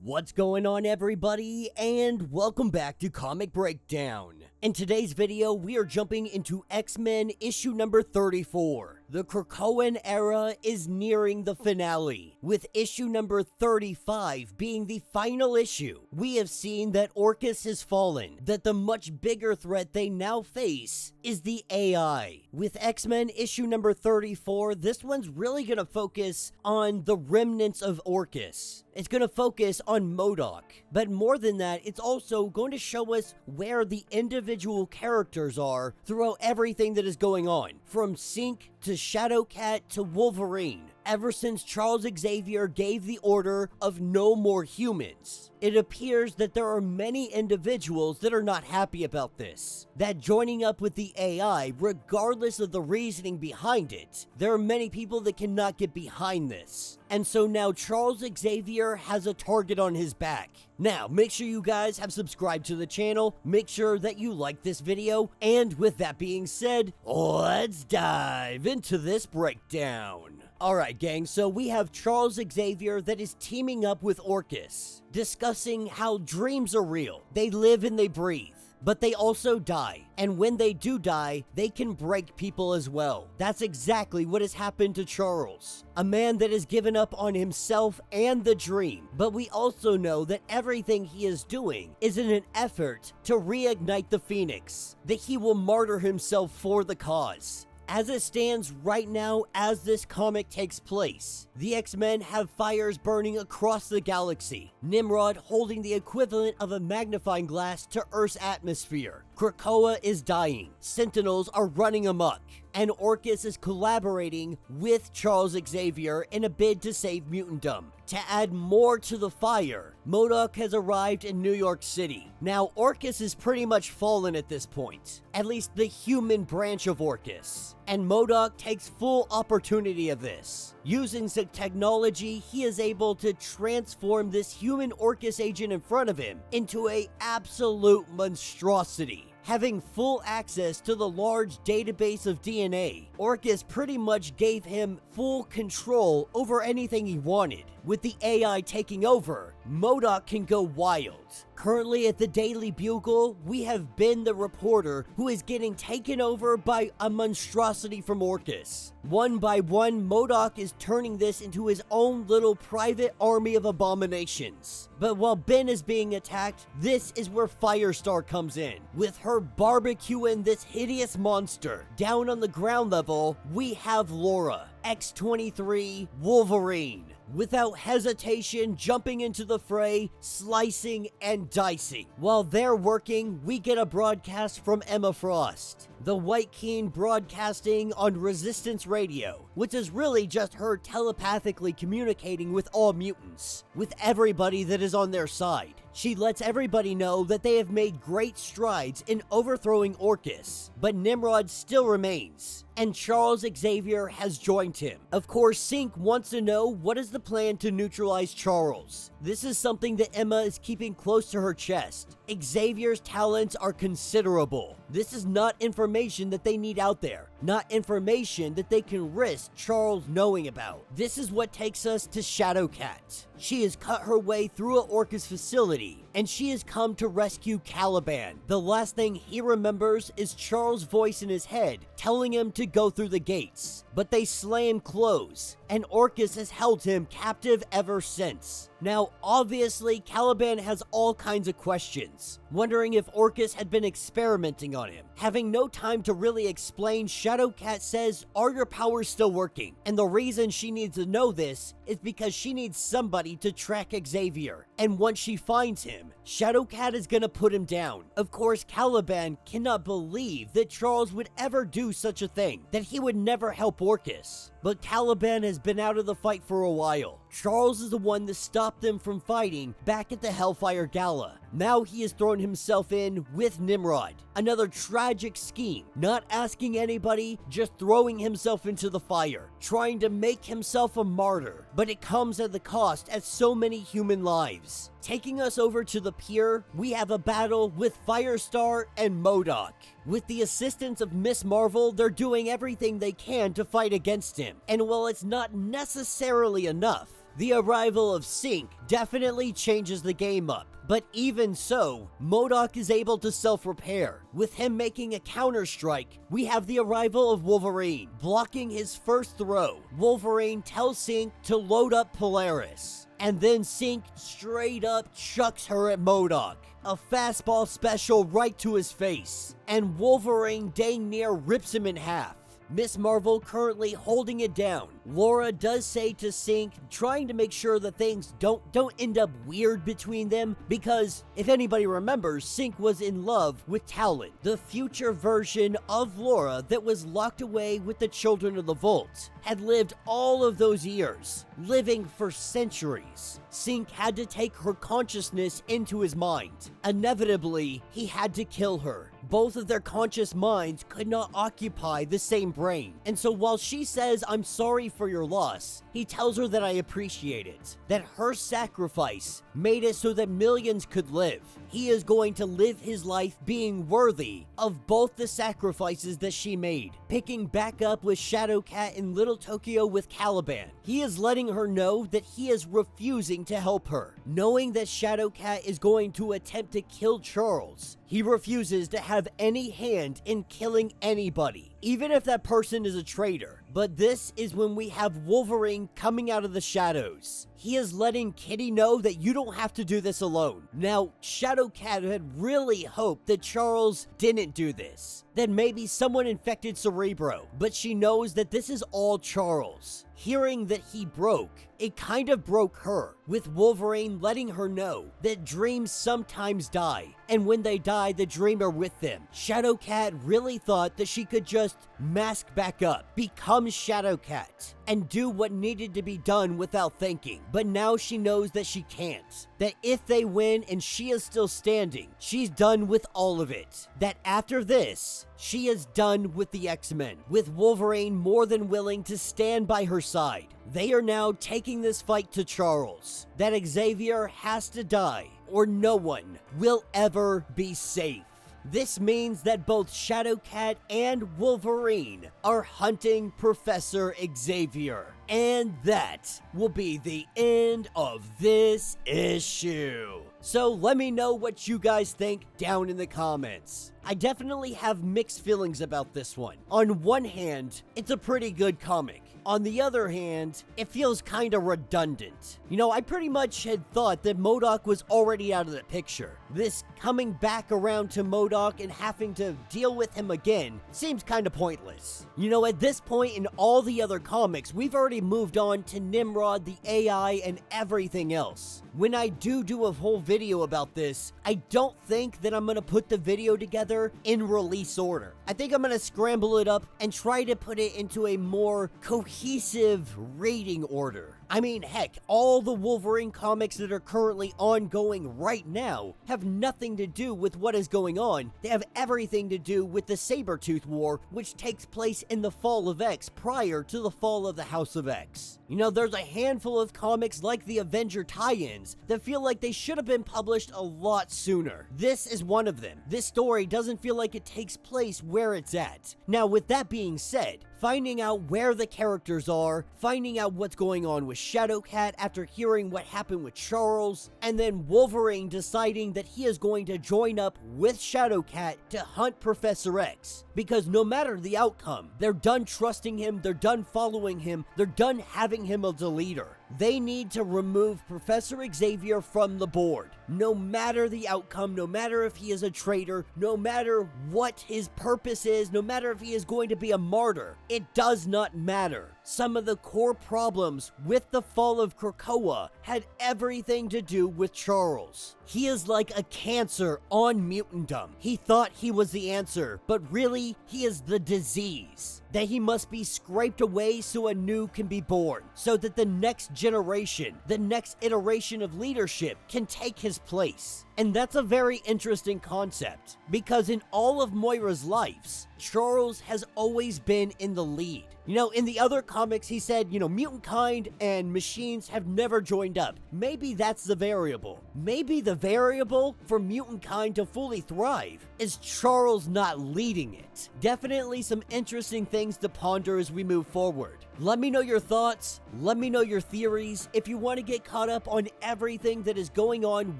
What's going on, everybody, and welcome back to Comic Breakdown. In today's video, we are jumping into X-Men issue number 34. The Krakoan era is nearing the finale, with issue number 35 being the final issue. We have seen that Orchis has fallen, that the much bigger threat they now face is the AI. With X-Men issue number 34, this one's really going to focus on the remnants of Orchis. It's going to focus on MODOK, but more than that, it's also going to show us where the individual characters are throughout everything that is going on, from Synch to Shadowcat to Wolverine, ever since Charles Xavier gave the order of no more humans. It appears that there are many individuals that are not happy about this, that joining up with the AI, regardless of the reasoning behind it, there are many people that cannot get behind this. And so now Charles Xavier has a target on his back. Now, make sure you guys have subscribed to the channel, make sure that you like this video, and with that being said, let's dive into this breakdown. Alright gang, so we have Charles Xavier that is teaming up with Orchis, discussing how dreams are real, they live and they breathe. But they also die, and when they do die, they can break people as well. That's exactly what has happened to Charles, a man that has given up on himself and the dream. But we also know that everything he is doing is in an effort to reignite the Phoenix, that he will martyr himself for the cause. As it stands right now, as this comic takes place, the X-Men have fires burning across the galaxy, Nimrod holding the equivalent of a magnifying glass to Earth's atmosphere, Krakoa is dying, Sentinels are running amok, and Orchis is collaborating with Charles Xavier in a bid to save mutantdom. To add more to the fire, MODOK has arrived in New York City. Now, Orchis is pretty much fallen at this point, at least the human branch of Orchis, and MODOK takes full opportunity of this. Using some technology, he is able to transform this human Orchis agent in front of him into an absolute monstrosity. Having full access to the large database of DNA, Orchis pretty much gave him full control over anything he wanted. With the AI taking over, MODOK can go wild. Currently at the Daily Bugle, we have Ben the reporter who is getting taken over by a monstrosity from Orchis. One by one, MODOK is turning this into his own little private army of abominations. But while Ben is being attacked, this is where Firestar comes in, with her barbecuing this hideous monster. Down on the ground level, we have Laura, X-23, Wolverine, without hesitation jumping into the fray, slicing and dicing. While they're working, we get a broadcast from Emma Frost, the White Keen broadcasting on Resistance Radio, which is really just her telepathically communicating with all mutants, with everybody that is on their side. She lets everybody know that they have made great strides in overthrowing Orchis, but Nimrod still remains, and Charles Xavier has joined him. Of course, Synch wants to know what is the plan to neutralize Charles. This is something that Emma is keeping close to her chest. Xavier's talents are considerable. This is not information that they need out there, not information that they can risk Charles knowing about. This is what takes us to Shadowcat. She has cut her way through an Orchis facility, and she has come to rescue Caliban. The last thing he remembers is Charles' voice in his head telling him to go through the gates, but they slam close, and Orchis has held him captive ever since. Now, obviously, Caliban has all kinds of questions, wondering if Orchis had been experimenting on him. Having no time to really explain, Shadowcat says, "Are your powers still working?" And the reason she needs to know this is because she needs somebody to track Xavier. And once she finds him, Shadowcat is gonna put him down. Of course, Caliban cannot believe that Charles would ever do such a thing, that he would never help Orchis. But Caliban has been out of the fight for a while. Charles is the one that stopped them from fighting back at the Hellfire Gala. Now he has thrown himself in with Nimrod. Another tragic scheme, not asking anybody, just throwing himself into the fire, trying to make himself a martyr. But it comes at the cost of so many human lives. Taking us over to the pier, we have a battle with Firestar and MODOK. With the assistance of Miss Marvel, they're doing everything they can to fight against him. And while it's not necessarily enough, The arrival of Sync definitely changes the game up. But even so, MODOK is able to self-repair. With him making a counter-strike, we have the arrival of Wolverine. Blocking his first throw, Wolverine tells Sync to load up Polaris. And then Sync straight up chucks her at MODOK. A fastball special right to his face. And Wolverine dang near rips him in half. Miss Marvel currently holding it down. Laura does say to Sync, trying to make sure that things don't end up weird between them, because if anybody remembers, Sync was in love with Talon, the future version of Laura that was locked away with the Children of the Vault, had lived all of those years, living for centuries. Sync had to take her consciousness into his mind. Inevitably, he had to kill her. Both of their conscious minds could not occupy the same brain. And so while she says, "I'm sorry for your loss," he tells her that I appreciate it. That her sacrifice made it so that millions could live. He is going to live his life being worthy of both the sacrifices that she made. Picking back up with Shadowcat in Little Tokyo with Caliban, he is letting her know that he is refusing to help her. Knowing that Shadowcat is going to attempt to kill Charles, he refuses to have any hand in killing anybody, even if that person is a traitor. But this is when we have Wolverine coming out of the shadows. He is letting Kitty know that you don't have to do this alone. Now, Shadowcat had really hoped that Charles didn't do this, that maybe someone infected Cerebro, but she knows that this is all Charles. Hearing that he broke, it kind of broke her, with Wolverine letting her know that dreams sometimes die, and when they die, the dream are with them. Shadowcat really thought that she could just mask back up, become Shadowcat, and do what needed to be done without thinking. But now she knows that she can't. That if they win and she is still standing, she's done with all of it. That after this, she is done with the X-Men, with Wolverine more than willing to stand by her side. They are now taking this fight to Charles. That Xavier has to die, or no one will ever be safe. This means that both Shadowcat and Wolverine are hunting Professor Xavier. And that will be the end of this issue. So let me know what you guys think down in the comments. I definitely have mixed feelings about this one. On one hand, it's a pretty good comic. On the other hand, it feels kind of redundant. You know, I pretty much had thought that MODOK was already out of the picture. This coming back around to MODOK and having to deal with him again seems kind of pointless. You know, at this point in all the other comics, we've already moved on to Nimrod, the AI, and everything else. When I do a whole video about this, I don't think that I'm gonna put the video together in release order. I think I'm gonna scramble it up and try to put it into a more cohesive rating order. I mean, heck, all the Wolverine comics that are currently ongoing right now have nothing to do with what is going on. They have everything to do with the Sabretooth War, which takes place in the fall of X prior to the fall of the House of X. You know, there's a handful of comics like the Avenger tie-ins that feel like they should have been published a lot sooner. This is one of them. This story doesn't feel like it takes place where it's at. Now, with that being said, finding out where the characters are, finding out what's going on with Shadowcat after hearing what happened with Charles, and then Wolverine deciding that he is going to join up with Shadowcat to hunt Professor X. Because no matter the outcome, they're done trusting him, they're done following him, they're done having him as a leader. They need to remove Professor Xavier from the board. No matter the outcome, no matter if he is a traitor, no matter what his purpose is, no matter if he is going to be a martyr, it does not matter. Some of the core problems with the fall of Krakoa had everything to do with Charles. He is like a cancer on mutantdom. He thought he was the answer, but really, he is the disease. That he must be scraped away so a new can be born, so that the next generation, the next iteration of leadership can take his place. And that's a very interesting concept, because in all of Moira's lives, Charles has always been in the lead. You know, in the other comics, he said, you know, mutant kind and machines have never joined up. Maybe that's the variable. Maybe the variable for mutant kind to fully thrive is Charles not leading it. Definitely some interesting things to ponder as we move forward. Let me know your thoughts, let me know your theories. If you want to get caught up on everything that is going on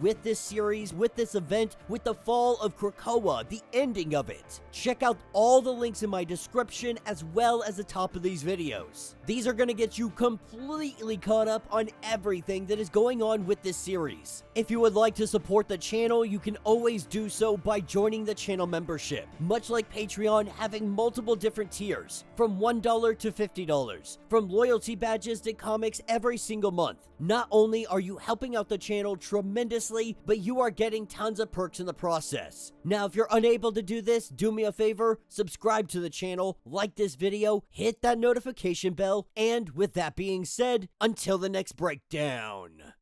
with this series, with this event, with the fall of Krakoa, the ending of it, check out all the links in my description as well as the top of these videos. These are going to get you completely caught up on everything that is going on with this series. If you would like to support the channel, you can always do so by joining the channel membership. Much like Patreon, having multiple different tiers, from $1 to $50, from loyalty badges to comics every single month. Not only are you helping out the channel tremendously, but you are getting tons of perks in the process. Now, if you're unable to do this, do me a favor, subscribe to the channel, like this video, hit that notification bell, and with that being said, until the next breakdown.